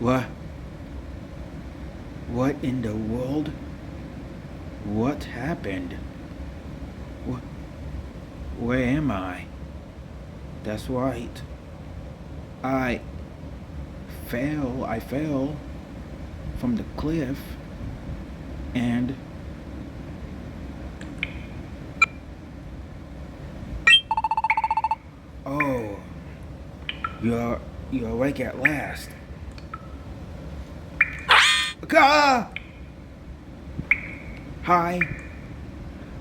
What? What in the world? What happened? What? Where am I? That's right. I I fell from the cliff and oh, you're awake at last. Ah! Hi.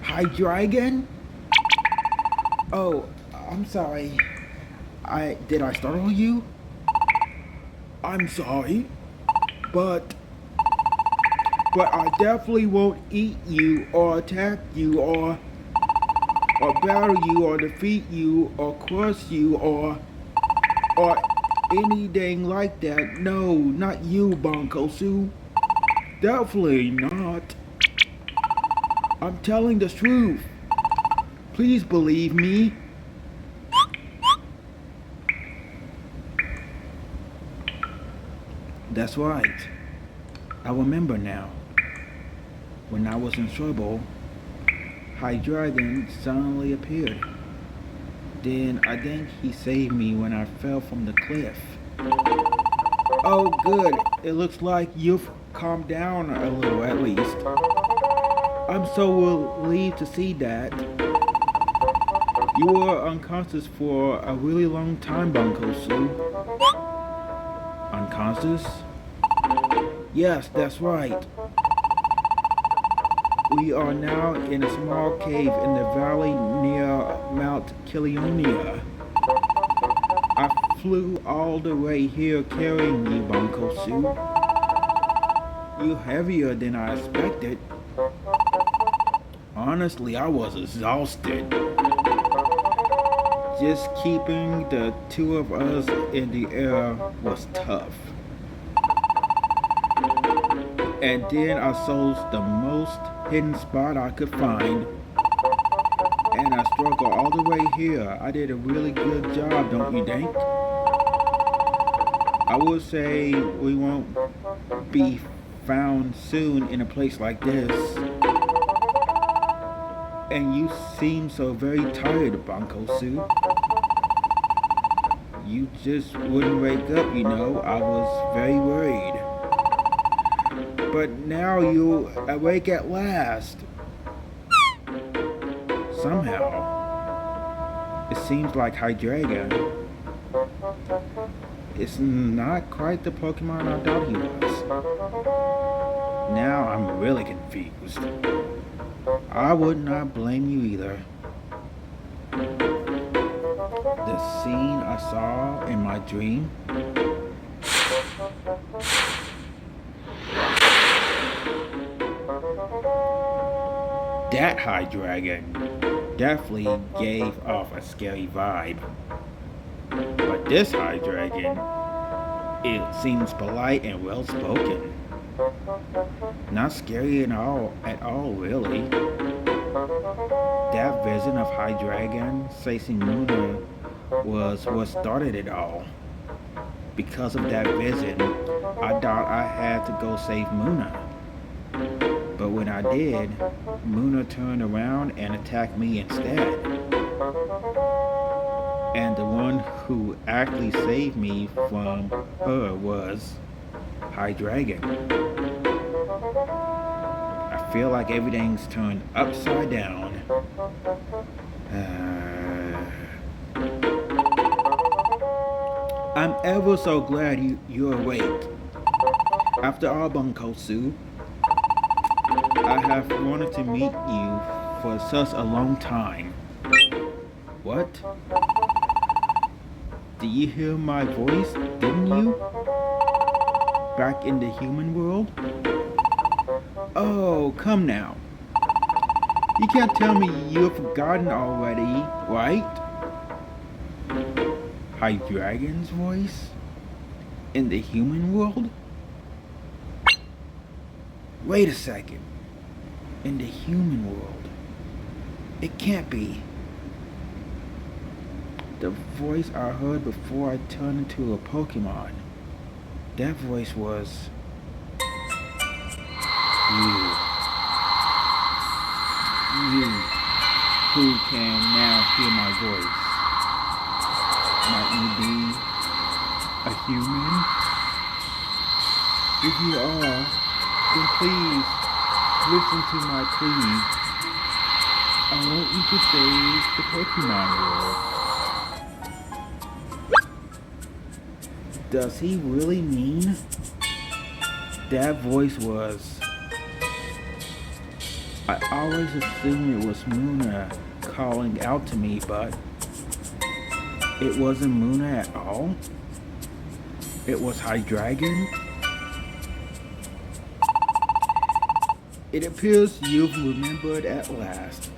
Hi, dragon? Oh, I'm sorry. I startle you? I'm sorry, but I definitely won't eat you or attack you or battle you or defeat you or crush you or anything like that. No, not you, Bankotsu. Definitely not. I'm telling the truth. Please believe me. That's right. I remember now. When I was in trouble, High Dragon suddenly appeared. Then I think he saved me when I fell from the cliff. Oh, good. It looks like you've calmed down a little at least. I'm so relieved to see that. You were unconscious for a really long time, Bankotsu. Unconscious? Yes, that's right. We are now in a small cave in the valley near Mount Kilionia. I flew all the way here carrying you, Bankotsu. You're heavier than I expected. Honestly, I was exhausted. Just keeping the two of us in the air was tough. And then I chose the most hidden spot I could find. And I struggled all the way here. I did a really good job, don't you think? I would say we won't be found soon in a place like this. And you seem so very tired, Bankotsu. You just wouldn't wake up, you know. I was very worried. But now you're awake at last. Somehow, it seems like Hydreigon is not quite the Pokemon I thought he was. Now I'm really confused. I would not blame you either. The scene I saw in my dream. That Hydreigon definitely gave off a scary vibe. But this Hydreigon, it seems polite and well spoken. Not scary at all really. That vision of Hydreigon chasing Luna was what started it all. Because of that vision, I thought I had to go save Muna. But when I did, Muna turned around and attacked me instead. And the one who actually saved me from her was Hydreigon. I feel like everything's turned upside down. I'm ever so glad you're awake. After all, Bankotsu, I have wanted to meet you for such a long time. What? Did you hear my voice, didn't you? Back in the human world? Oh, come now. You can't tell me you've forgotten already, right? Hydreigon's voice? In the human world? Wait a second. In the human world? It can't be. The voice I heard before I turned into a Pokemon. That voice was you. You who can now hear my voice. Might you be a human? If you are, then please listen to my plea. I want you to save the Pokemon World. Does he really mean? That voice was... I always assumed it was Muna calling out to me, but it wasn't Muna at all. It was Hydreigon. It appears you've remembered at last.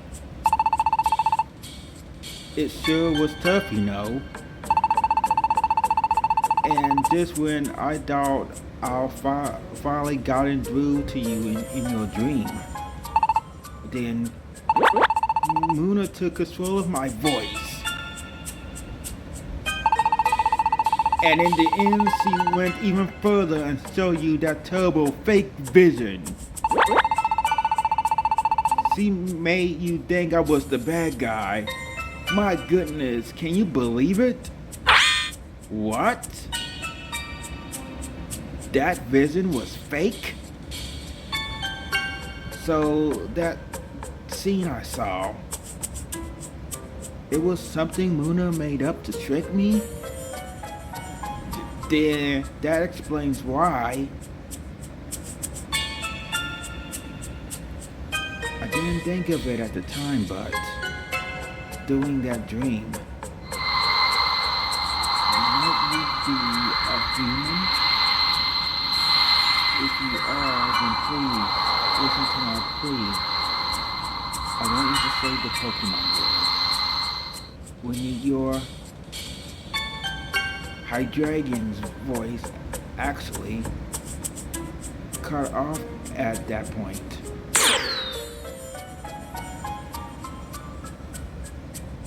It sure was tough, you know. And just when I thought I finally gotten through to you in your dream, then Muna took control of my voice. And in the end, she went even further and showed you that terrible fake vision. She made you think I was the bad guy. My goodness, can you believe it? What? That vision was fake? So that scene I saw, it was something Muna made up to trick me? Then that explains why I didn't think of it at the time, but doing that dream, might you be a human? If you are, then please listen to my plea. I want you to save the Pokemon World. We need your Hydreigon's voice actually cut off at that point.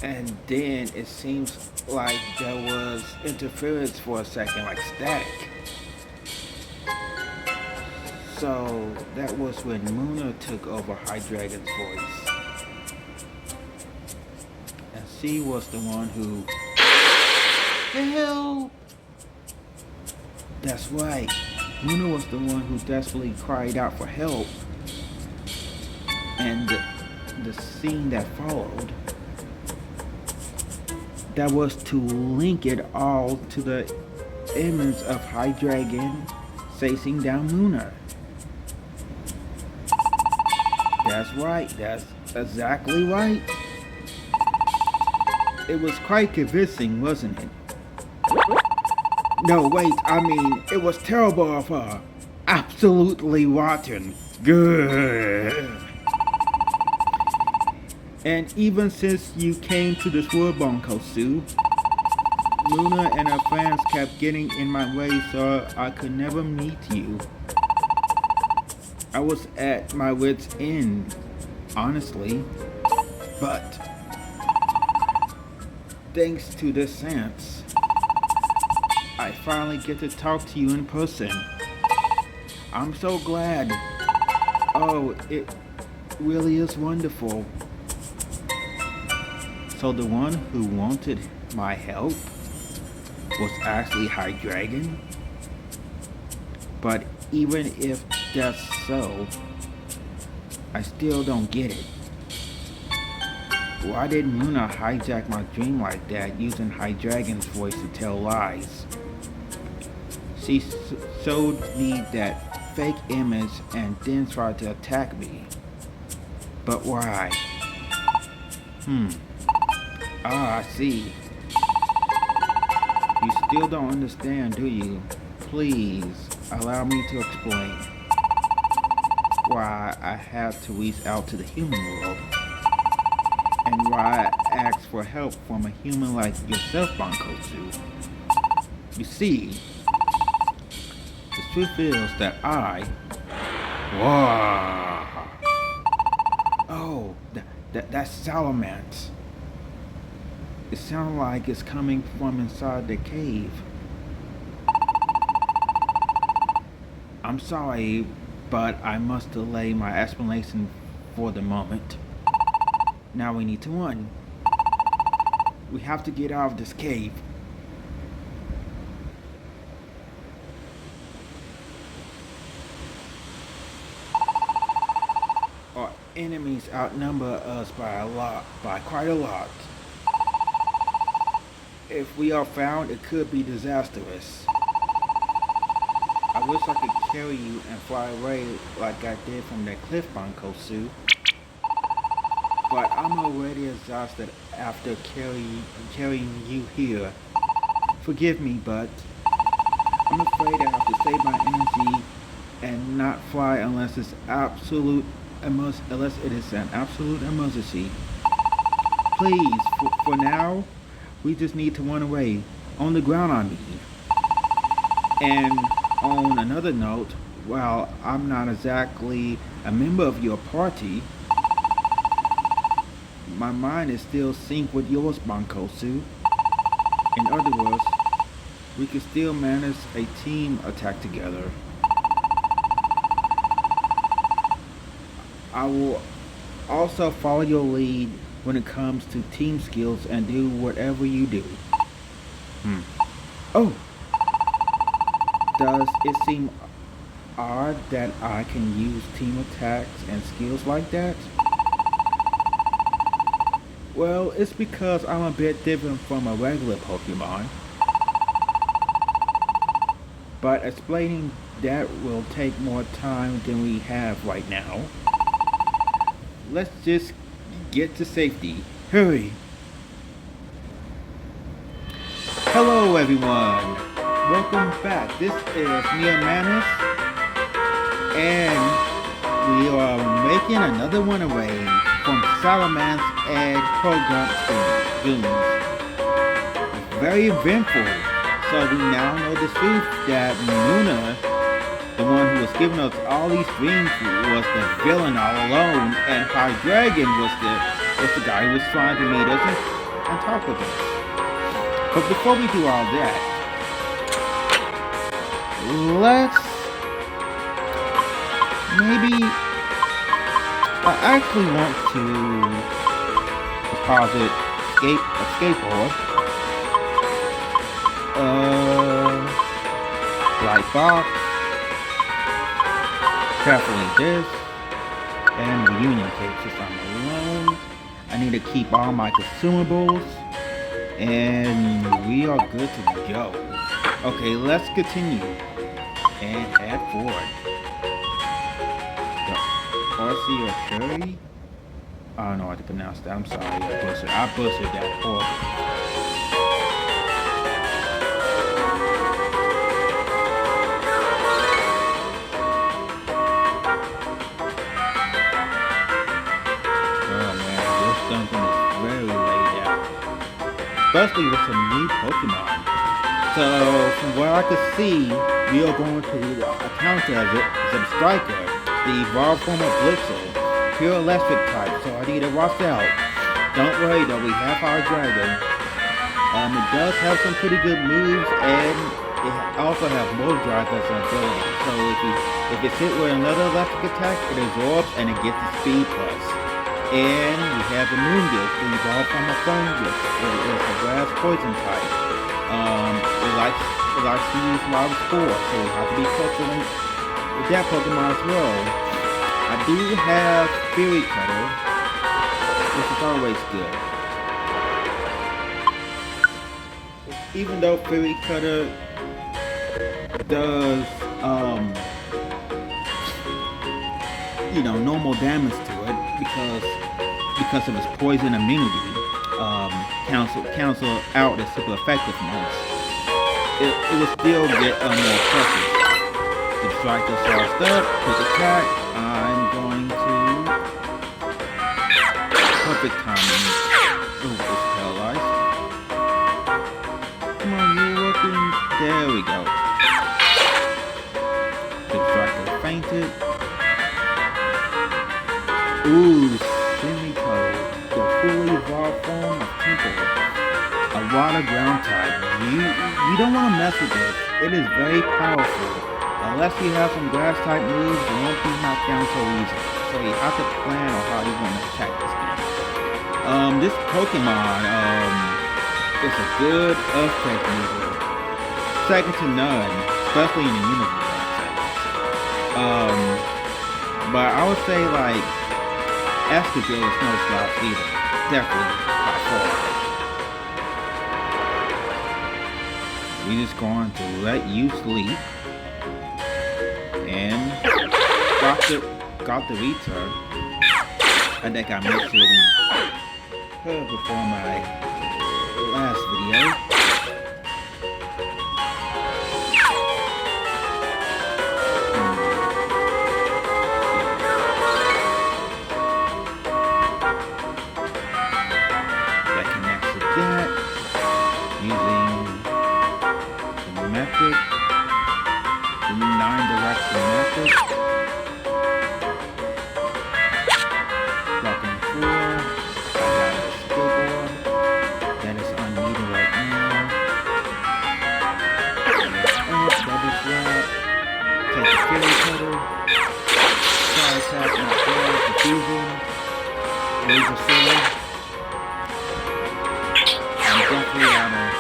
And then it seems like there was interference for a second, like static. So that was when Muna took over Hydreigon's voice. And she was the one who... Help! That's right. Muna was the one who desperately cried out for help. And the scene that followed, that was to link it all to the image of Hydreigon chasing down Muna. That's right, that's exactly right. It was quite convincing, wasn't it? No, wait, I mean, it was terrible of her. Absolutely rotten. Good. And even since you came to this world, Bankotsu, Muna and her friends kept getting in my way so I could never meet you. I was at my wit's end, honestly, but thanks to this sense, I finally get to talk to you in person. I'm so glad. Oh, it really is wonderful. So the one who wanted my help was actually Hydreigon? But even if that's so, I still don't get it. Why did Muna hijack my dream like that, using Hydreigon's voice to tell lies? She showed me that fake image and then tried to attack me. But why? Ah, I see. You still don't understand, do you? Please, allow me to explain why I had to reach out to the human world, and why I asked for help from a human like yourself, Bankotsu. You see, the truth is that Wow! Oh, that's Salamence. It sounds like it's coming from inside the cave. I'm sorry, but I must delay my explanation for the moment. Now we need to run. We have to get out of this cave. Our enemies outnumber us by quite a lot. If we are found, it could be disastrous. I wish I could carry you and fly away like I did from that cliff, Bankotsu. But I'm already exhausted after carrying you here. Forgive me, but I'm afraid I have to save my energy and not fly unless it is an absolute emergency. Please, for now, we just need to run away. On the ground, I mean. And on another note, while I'm not exactly a member of your party, my mind is still synced with yours, Bankotsu. In other words, we can still manage a team attack together. I will also follow your lead when it comes to team skills and do whatever you do. Oh! Does it seem odd that I can use team attacks and skills like that? Well, it's because I'm a bit different from a regular Pokemon. But explaining that will take more time than we have right now. Let's just get to safety. Hurry! Hello everyone! Welcome back. This is Neomanist, and we are making another one away from Salaman's Egg Program Goons. Very eventful. So we now know the truth that Luna, the one who was giving us all these dreams, was the villain all alone, and High Dragon was the guy who was trying to meet us and talk with us. But before we do all that, let's maybe I actually want to deposit a skateboard, light box, carefully this, and reunion cake since I'm alone. I need to keep all my consumables, and we are good to go. Okay, let's continue and head forward. Horsey or Curry? I don't know how to pronounce that. I'm sorry. I butchered that horribly. Oh man, this dungeon is very laid out. Especially with some new Pokemon. So, from what I could see, we are going to encounter some Striker, the evolved form of Blitzer, pure electric type, so I need to watch out. Don't worry though, we have our Dragon. It does have some pretty good moves, and it also has more drive as an ability. So if it's hit with another electric attack, it absorbs and it gets the speed plus. And we have the Moongus, the evolved form of Fungus. It is a grass poison type. It likes to use wild spore, so we have to be careful with that Pokemon as well. I do have Fury Cutter, which is always good. Even though Fury Cutter does, normal damage to it because of its poison immunity, cancel out its super effectiveness. It will still get more pressure. To strike us all up, quick attack. I'm going to perfect timing. Oh, it's paralyzed. Come on, you're working. There we go. The striker fainted. Ooh, Semi-Toad, the fully evolved form of Temple. A water ground type. You don't want to mess with it. It is very powerful. Unless he has some grass type moves, it won't be knocked down so easy. So you have to plan on how you want to attack this thing. This Pokemon, is a good earthquake mover. Second to none, especially in the universe. But I would say like Escadrill is no slouch either. Definitely by far. We just going to let you sleep and got the return. I think I mentioned her before my last video. That connects to that using the method, the 9-direction method. Blocking 4. I got a skill board that is unneeded right now. Double slap. Take the Fury Cutter. Try attack, not fail. Confusion. Laser Sword. I'm definitely out of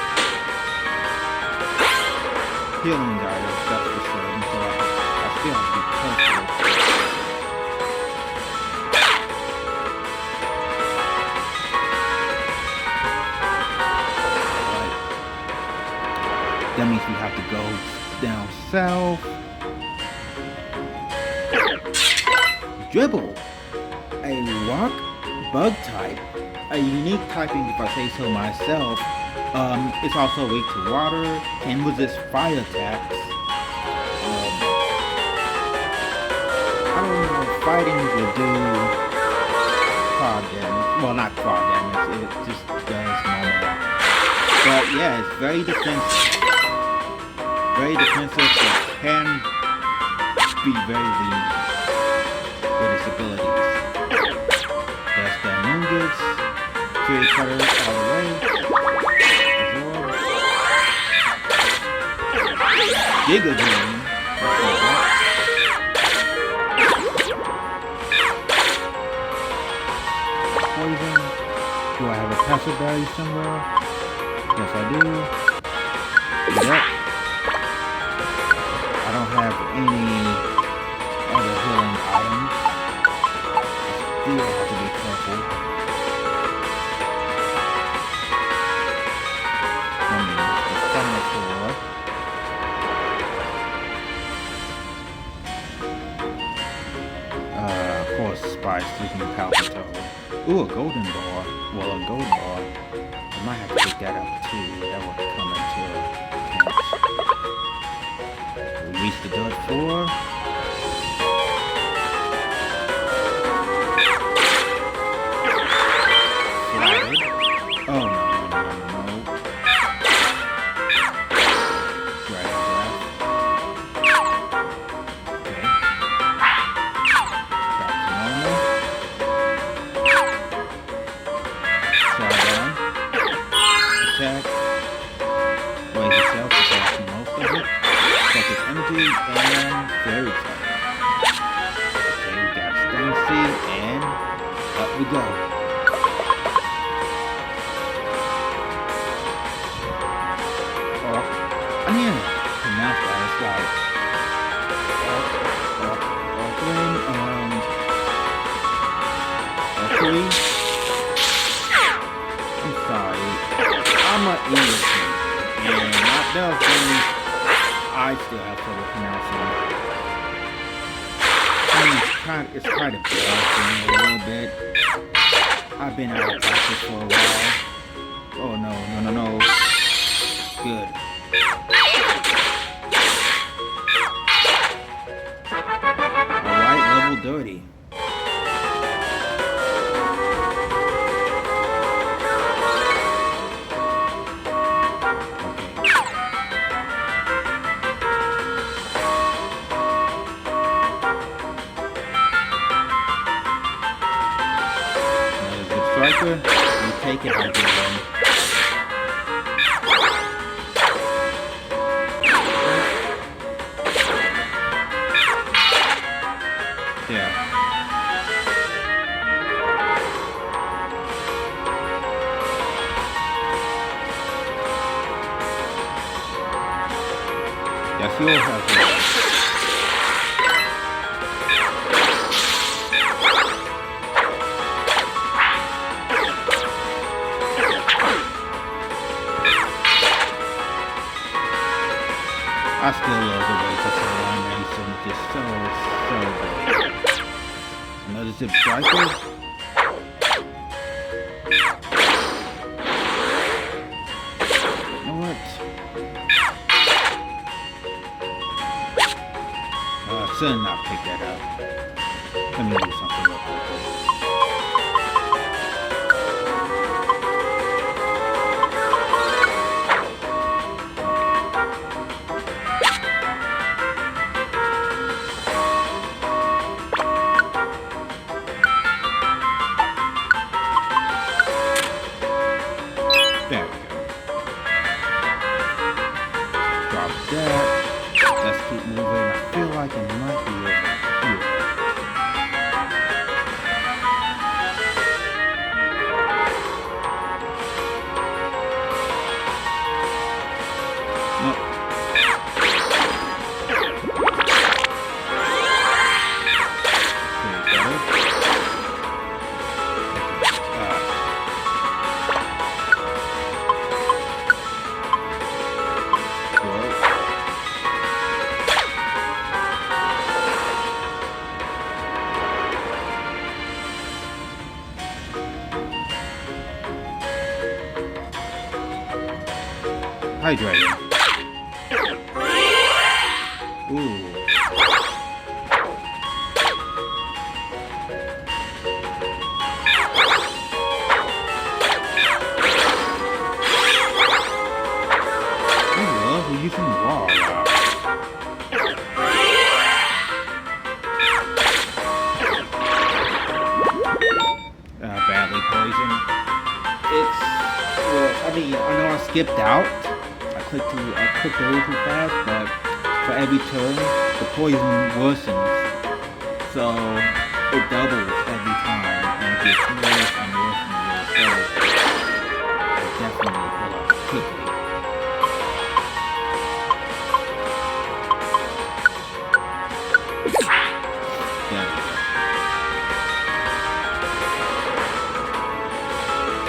healing items, that's for certain, so I still have to be careful. That means we have to go down south. Dribble, a rock bug type, a unique typing if I say so myself. It's also weak to water and resist fire attacks. I don't know if fighting will do quad damage. Well, not quad damage, it just does normal. But yeah, it's very defensive. Very defensive, but can be very weak with its abilities. That's the Mungus, Fury Cutter all the way. Giga Drain. Poison. Do I have a passive value somewhere? Yes, I do. Yep. I don't have any other healing items. Still have to be careful. The final floor. Of course, Spice looking Palpito. Ooh, a golden bar. Well, a gold bar. I might have to pick that up too. That would come into pinch. We reached the dirt floor. Flattered. Oh no. Right after that. Okay. Attack. Weighs itself, attacking most of it. Focus energy and fairy type. Okay, we got Stacy and up we go. Oh, I mean, pronounce that. It's like I'm sorry. I'm an Englishman, and that does mean I still have trouble pronouncing it. I mean, it's kind of embarrassing a little bit. I've been out of practice for a while. Oh no. Good. Alright, level 30. Striker, you take it out of the way. your health is. I still love the way Pokémon animation is just so good. Another zip striker. You know what? I should not pick that up. Let me do something real quick. There we go. Drop that. Let's keep moving. I feel like it might be over here. Nope. Hydrated. Ooh. I love using raw. Badly poisoned. It's well, I mean, I know I skipped out. I clicked over too fast, but for every turn, the poison worsens. So it doubles every time and it gets worse and worse and worse. So it definitely heal up quickly. There we go.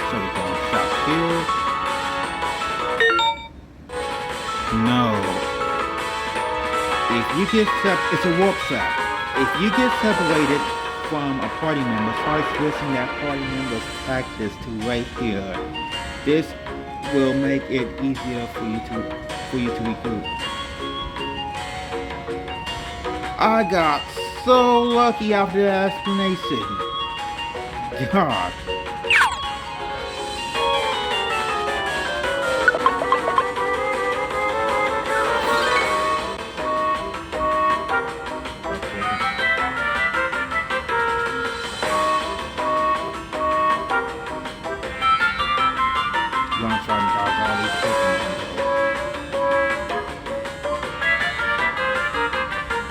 So we're going to stop here. No. If you get it's a warp trap. If you get separated from a party member, try switching that party member's tactics to right here. This will make it easier for you to recruit. I got so lucky after that explanation. God. Gonna try and dodge all these Pokemon.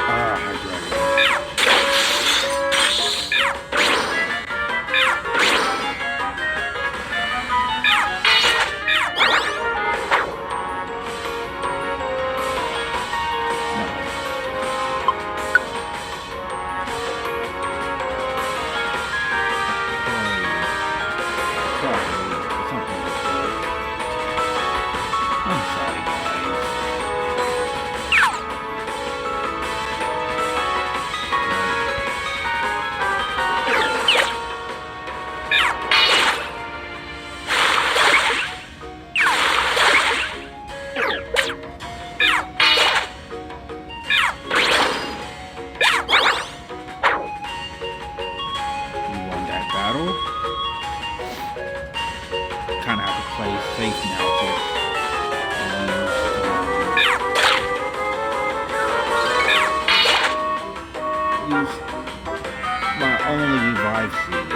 Hydrated. I'm sorry, guys. You won that battle. Kind of have to play safe now, too. Use my only revive seed.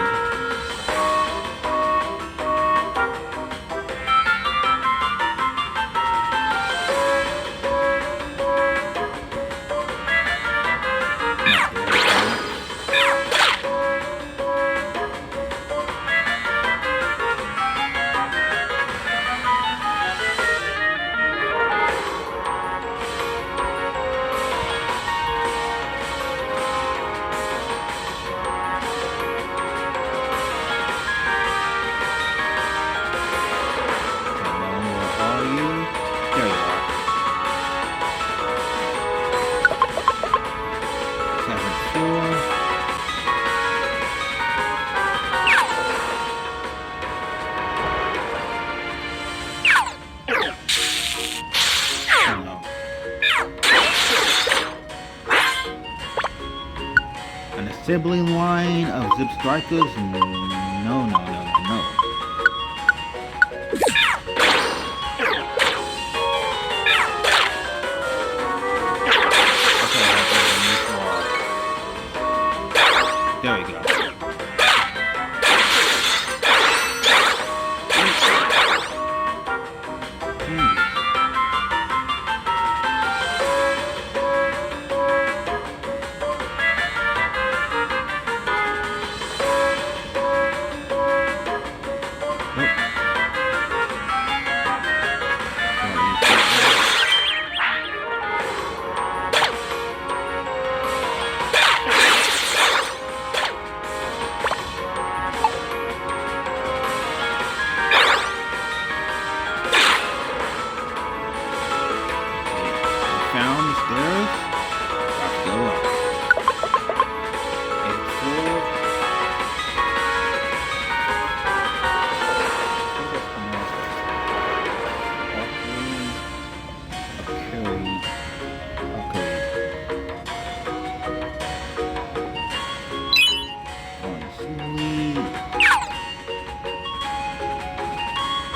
sibling line of Zip Strikers? No, no, no, no, no. There we go.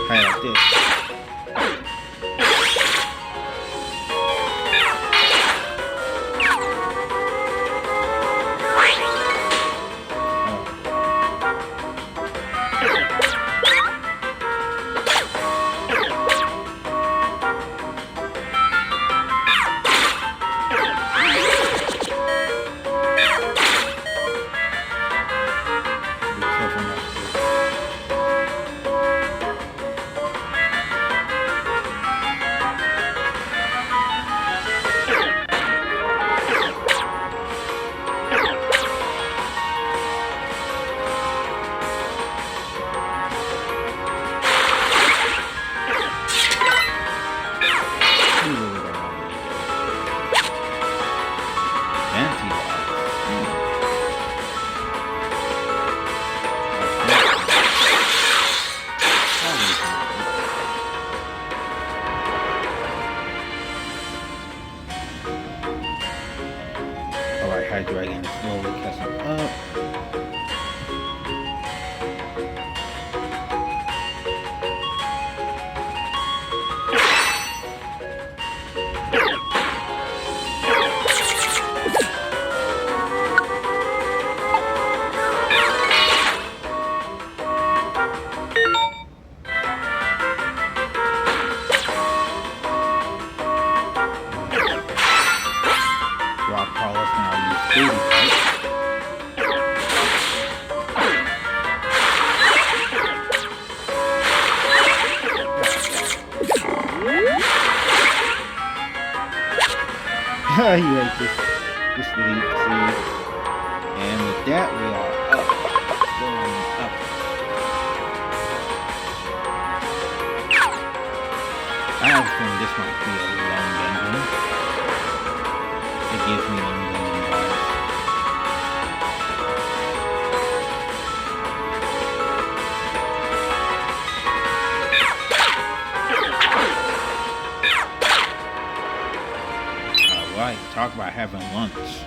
Like this. Dragon is slowly catching up. He ate this lead seed. And with that, we are up. Going up. I have a feeling this might be a long dungeon. It gives me long dungeon vibes. Alright, talk about having lunch.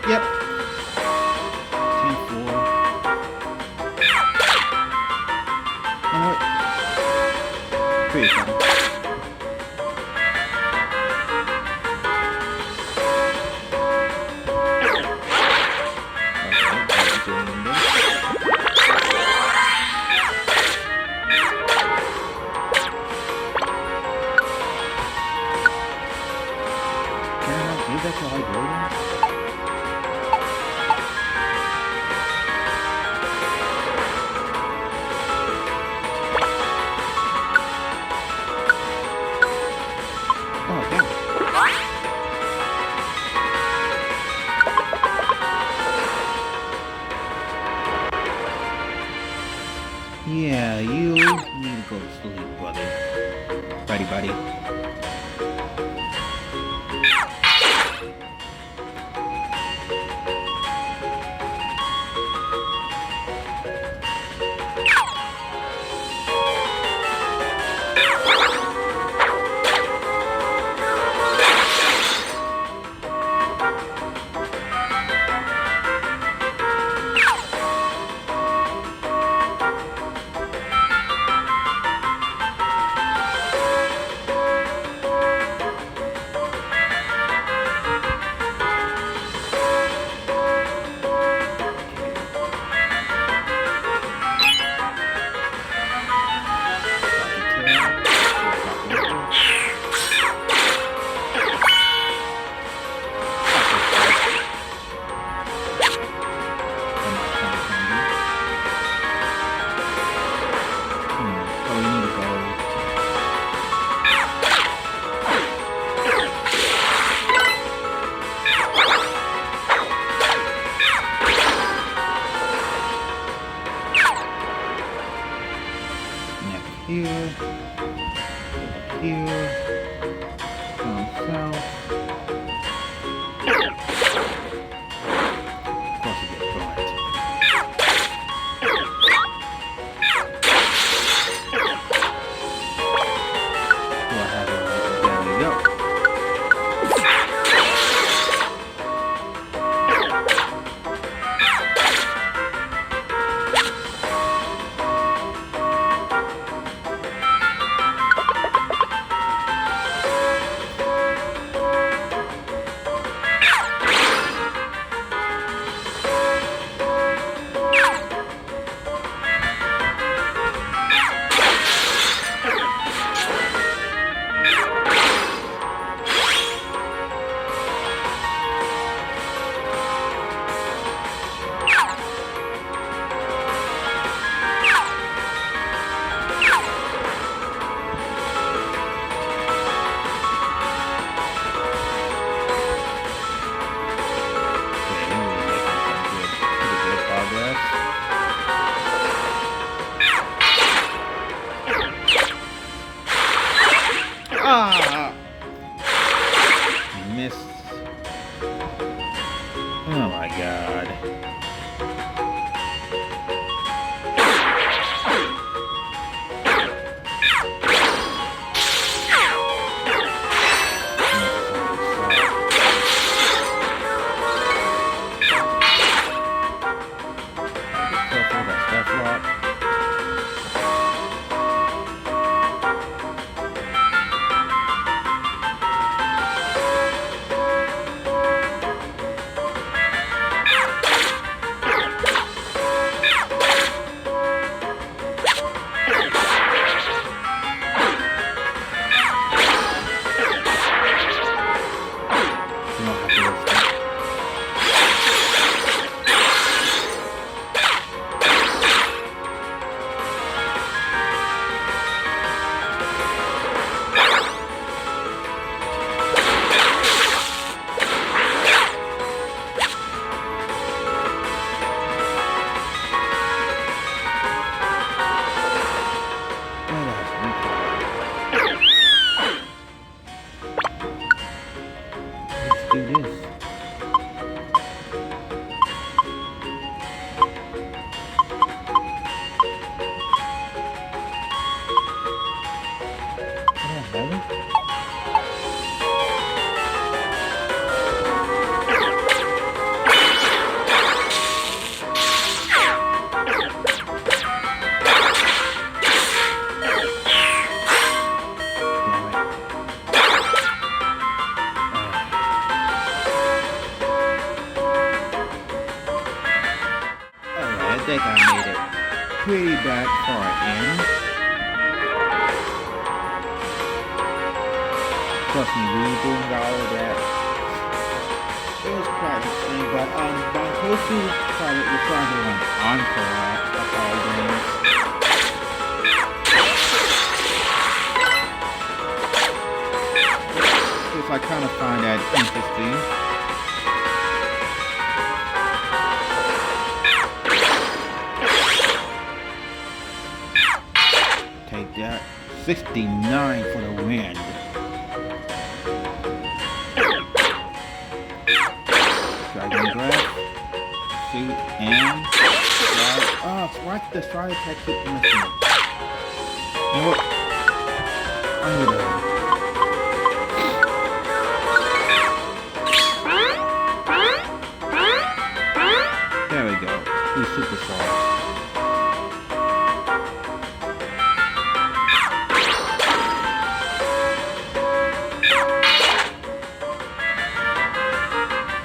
Yep. 10-4. What? Pretty fun. That's all I wrote. Yeah, you need to go missed. Oh my god. I think I made it pretty back far in. Trust me, redoing all of that, it was quite insane. But Bankotsu probably was trying to run encore of all games. Which I kind of find that interesting. Take that. 69 for the win. Dragon breath. Shoot and slide. Oh, watch the slide attack keep missing. You know what? I'm gonna. There we go. He's super solid.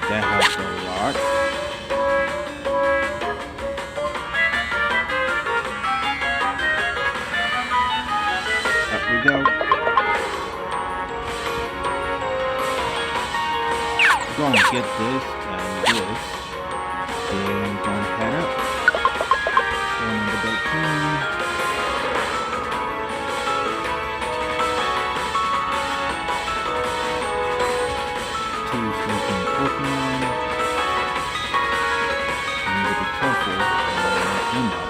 That helps a lot. Up we go. We're gonna get this and this. Then we're gonna head up. Going to the 13. Pokemon. You need to be careful end up.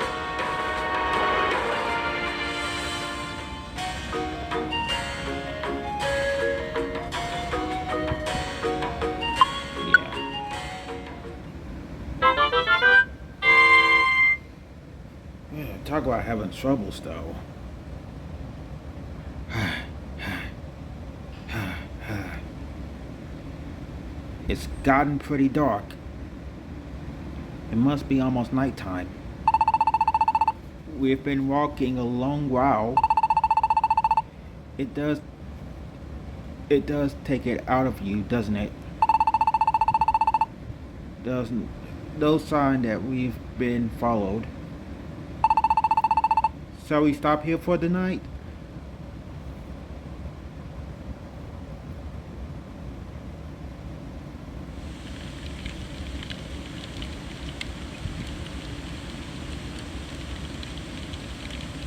Yeah, talk about having troubles though. It's gotten pretty dark. It must be almost nighttime. We've been walking a long while. It does take it out of you, doesn't it? Doesn't no sign that we've been followed. Shall we stop here for the night?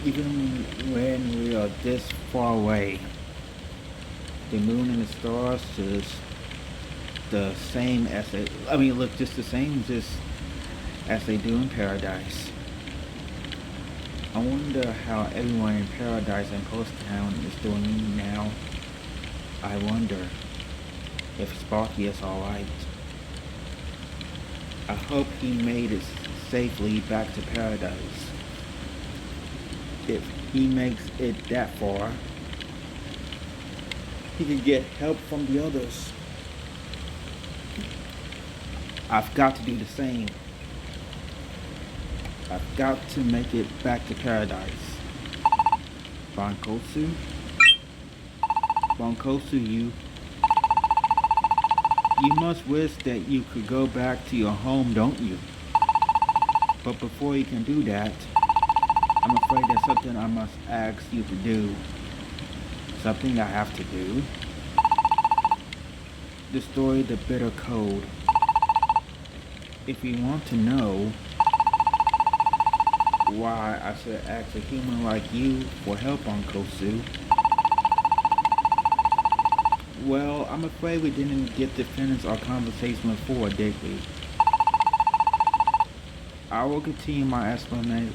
Even when we are this far away, the moon and the stars just the same as they, look just the same as they do in paradise. I wonder how everyone in paradise and Ghost Town is doing now. I wonder if Sparky is alright. I hope he made it safely back to paradise. If he makes it that far, he can get help from the others. I've got to do the same. I've got to make it back to paradise. Bankotsu? Bankotsu, you must wish that you could go back to your home, don't you? But before you can do that, I'm afraid there's something I must ask you to do. Something I have to do. Destroy the bitter code. If you want to know why I should ask a human like you for help on Kosu, well, I'm afraid we didn't get to finish our conversation before, did we? I will continue my explanation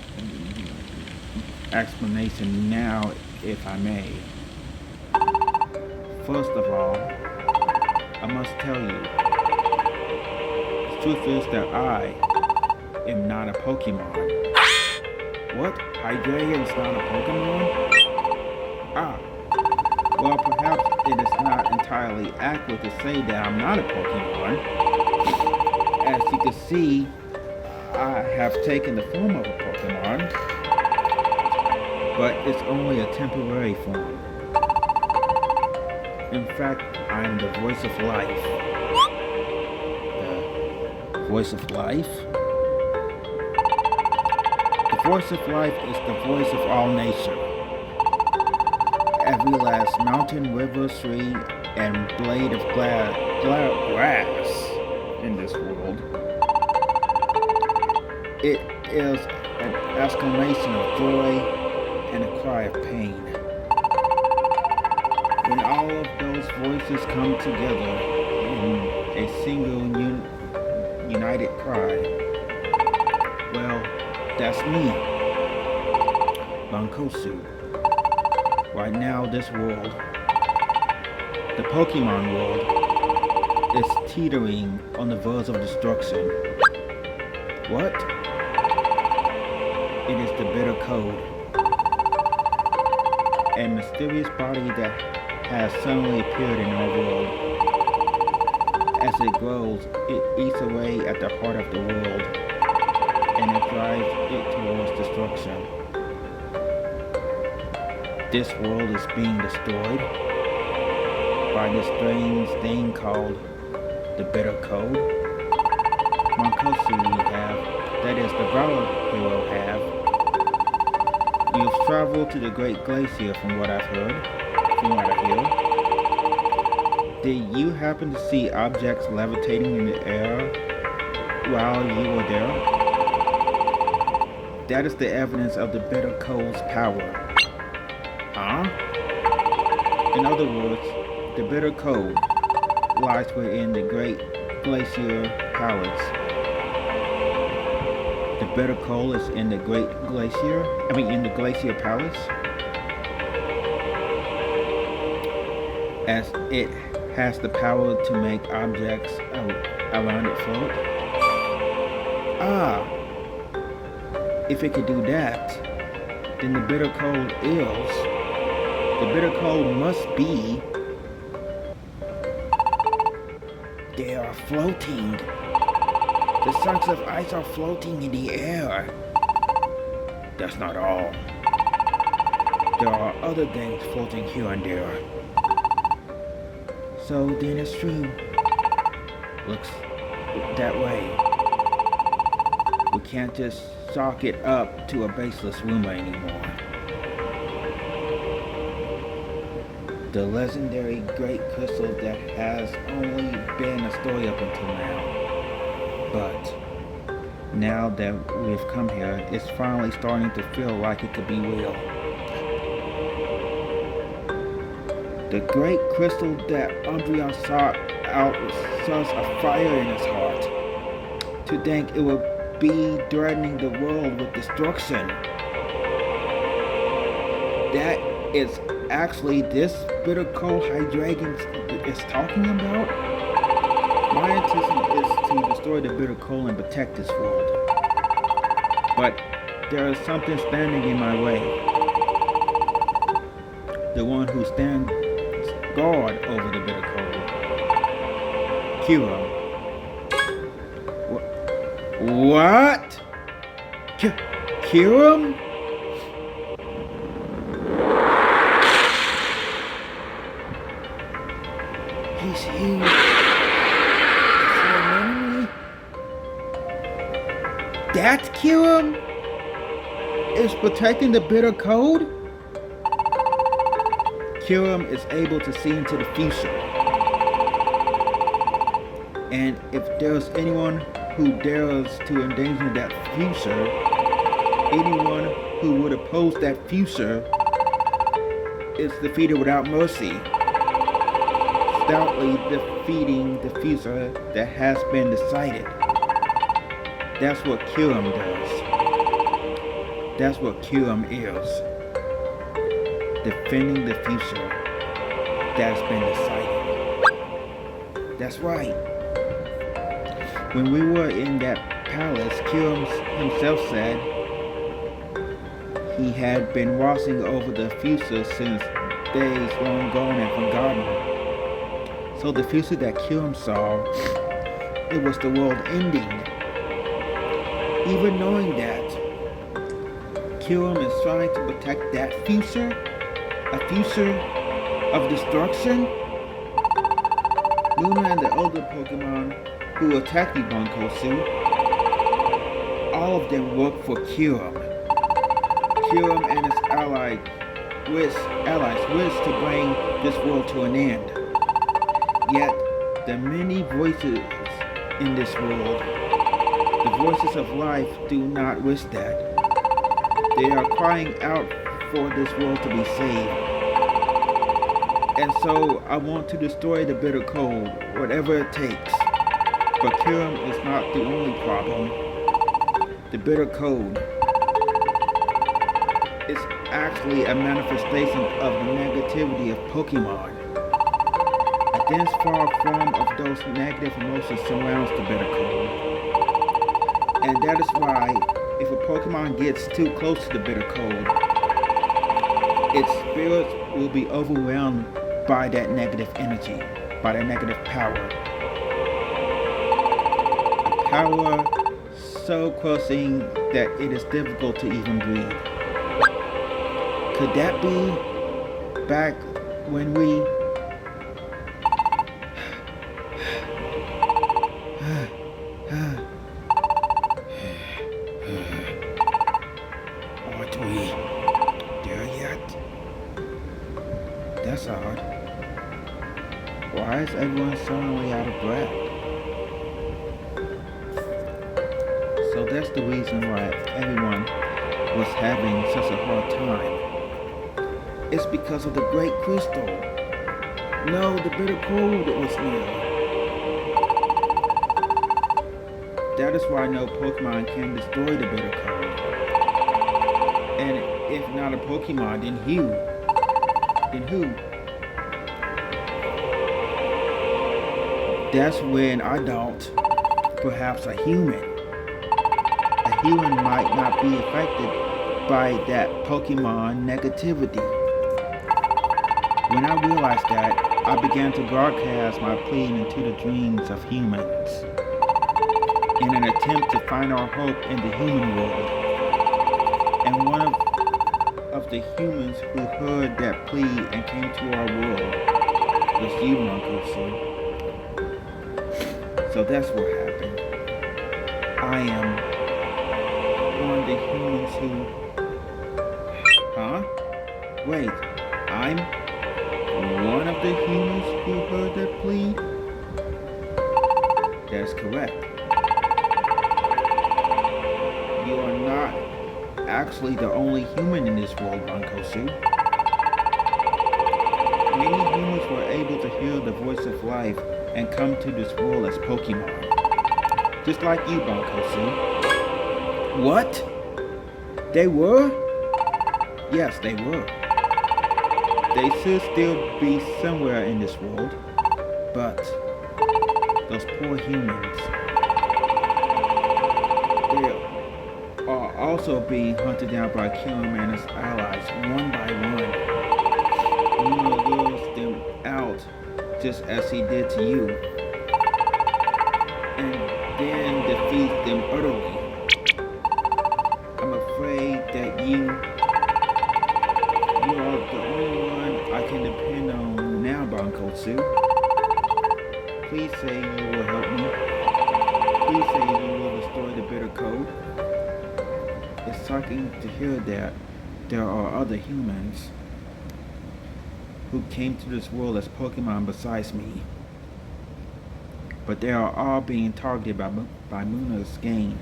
now, if I may. First of all, I must tell you, the truth is that I am not a Pokemon. What? Hydreigon is not a Pokemon? Ah, well, perhaps it is not entirely accurate to say that I'm not a Pokemon. As you can see, I have taken the form of a Pokemon, but it's only a temporary form. In fact, I'm the voice of life. The voice of life? The voice of life is the voice of all nature. Every last mountain, river, tree, and blade of grass in this world. It is an exclamation of joy and a cry of pain. When all of those voices come together in a single united cry, well, that's me, Bankotsu. Right now, this world, the Pokémon world, is teetering on the verge of destruction. What? It is the bitter code. A mysterious body that has suddenly appeared in our world. As it grows, it eats away at the heart of the world, and it drives it towards destruction. This world is being destroyed by this strange thing called the bitter code. Bankotsu we have, that is the Valor Hero have. You've traveled to the Great Glacier from what I've heard, from what I hear. Did you happen to see objects levitating in the air while you were there? That is the evidence of the bitter code's power. Huh? In other words, the bitter code lies within the Great Glacier Palace. The bitter code is in the in the Glacier Palace. As it has the power to make objects around it float. Ah, if it could do that, then the bitter code must be, they are floating. The chunks of ice are floating in the air. That's not all. There are other things floating here and there. So then it's true. Looks that way. We can't just chalk it up to a baseless rumor anymore. The legendary great crystal that has only been a story up until now. But now that we've come here, it's finally starting to feel like it could be real. The great crystal that Umbreon sought out with such a fire in his heart. To think it would be threatening the world with destruction. That is actually this bitter cold Hydreigon is talking about? My intention is to destroy the bitter coal and protect this world. But there is something standing in my way. The one who stands guard over the bitter coal. Kira. What? Kira? He's here. Is he an enemy? That Kira is protecting the bitter code? Kiram is able to see into the future. And if there's anyone who dares to endanger that future, anyone who would oppose that future is defeated without mercy, stoutly defeating the future that has been decided. That's what Kiram does. That's what Kiram is. Defending the future that's been decided. That's right. When we were in that palace, Kiram himself said he had been watching over the future since days long gone and forgotten. So the future that Kiram saw, it was the world ending. Even knowing that, Kiram is trying to protect that future, a future of destruction. Luna and the other Pokemon who attacked you, Bankotsu, all of them work for Kiram. Kiram and his allies wish to bring this world to an end. Yet, the many voices in this world, the voices of life, do not wish that. They are crying out for this world to be saved. And so I want to destroy the bitter cold, whatever it takes. But Kiram is not the only problem. The bitter cold is actually a manifestation of the negativity of Pokemon. A dense far form of those negative emotions surrounds the bitter cold. And that is why if a Pokemon gets too close to the bitter cold, its spirits will be overwhelmed by that negative energy, by that negative power. A power so crushing that it is difficult to even breathe. Could that be back when we aren't we there yet? That's odd. Why is everyone suddenly out of breath? So that's the reason why everyone was having such a hard time. It's because of the Great Crystal. No, the bitter cold was near. That is why no Pokemon can destroy the bitter cold. And if not a Pokemon, then who? Then who? That's when I doubt perhaps a human. A human might not be affected by that Pokemon negativity. When I realized that, I began to broadcast my plea into the dreams of humans in an attempt to find our hope in the human world. And one of the humans who heard that plea and came to our world was you, Bankotsu. So that's what happened. I am one of the humans who... Huh? Wait, I'm one of the humans who heard that plea? That's correct. You are not actually the only human in this world, Bankotsu. Many humans were able to hear the voice of life and come to this world as Pokemon. Just like you, Bankotsu. What? They were? Yes, they were. They should still be somewhere in this world, but those poor humans. They are also being hunted down by Neomanist allies one by one. Luna lures them out just as he did to you, and then defeats them utterly. I'm afraid that you are the only one I can depend on now, Bankotsu. Please say you will help me. Please say you will destroy the bitter code. It's shocking to hear that there are other humans who came to this world as Pokemon besides me. But they are all being targeted by Muna's gain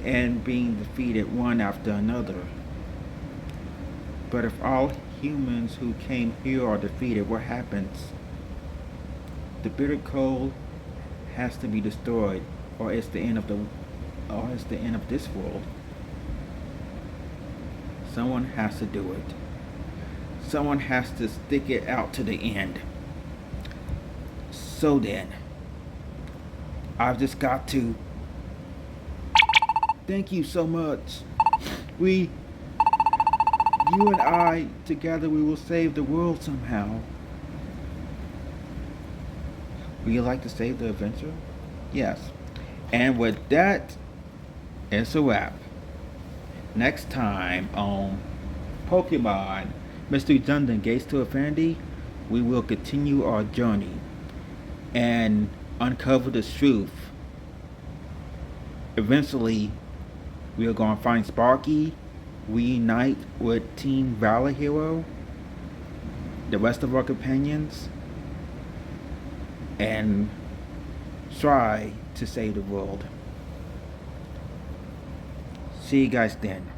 and being defeated one after another. But if all humans who came here are defeated, what happens? The bitter cold has to be destroyed, or it's the end of this world. Someone has to do it. Someone has to stick it out to the end. So then, I've just got to. Thank you so much. You and I, together we will save the world somehow. Would you like to save the adventure? Yes. And with that, it's a wrap. Next time on Pokemon Mystery Dungeon Gates to Infinity, we will continue our journey and uncover the truth. Eventually, we are going to find Sparky, reunite with Team Valor Hero, the rest of our companions, and try to save the world. See you guys then.